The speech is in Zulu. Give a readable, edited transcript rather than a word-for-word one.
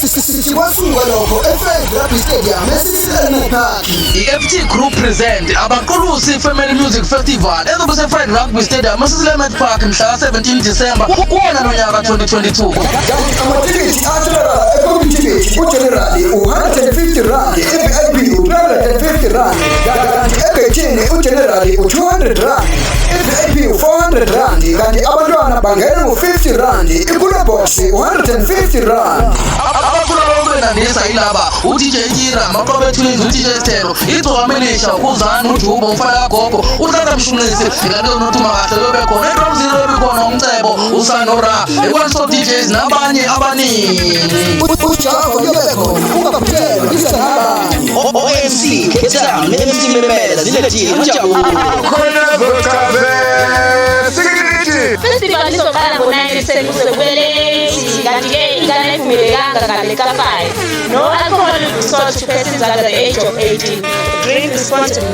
Sikwasuka lokho eFred Rugby Stadium esiselene Park. I-FT Group present abaqulusi Family Music Festival ezobe se-Fred Rugby Stadium esiselene Park mhla 17 December kuwona nonyaka 2022. Amathikithi atholakala eCommunity uGenerali u150 rand, eVIP u350 rand, kanti egethini uGenerali u200 rand, eVIP u400 rand, kanti abantwana bangena ngo50 rand, iCooler Box u150 rand. Abakulabenandisa ilaba uDJ Kira, Maqobe Twins, uDJ Stelo, iGcokamenisha, uZana, uJubo, umfana Gogo, uTata Mshunisi, kanti uNothuma kahle bebe khona, eDrum Zero bebe khona, uMcebo, uSanora, eKwanso DJs nabanye abaningi. Ujafo bebe khona, ungaphelelwa isahaba. OMC, Ketang, MC Memela, Zilethi, Njabulo. Festival izoqala ngo-9 kusekweleti, kanti-ke ingane ayivumelekanga ngale ka-5. No alcohol is sold to persons under the age of 18. Drink responsibly.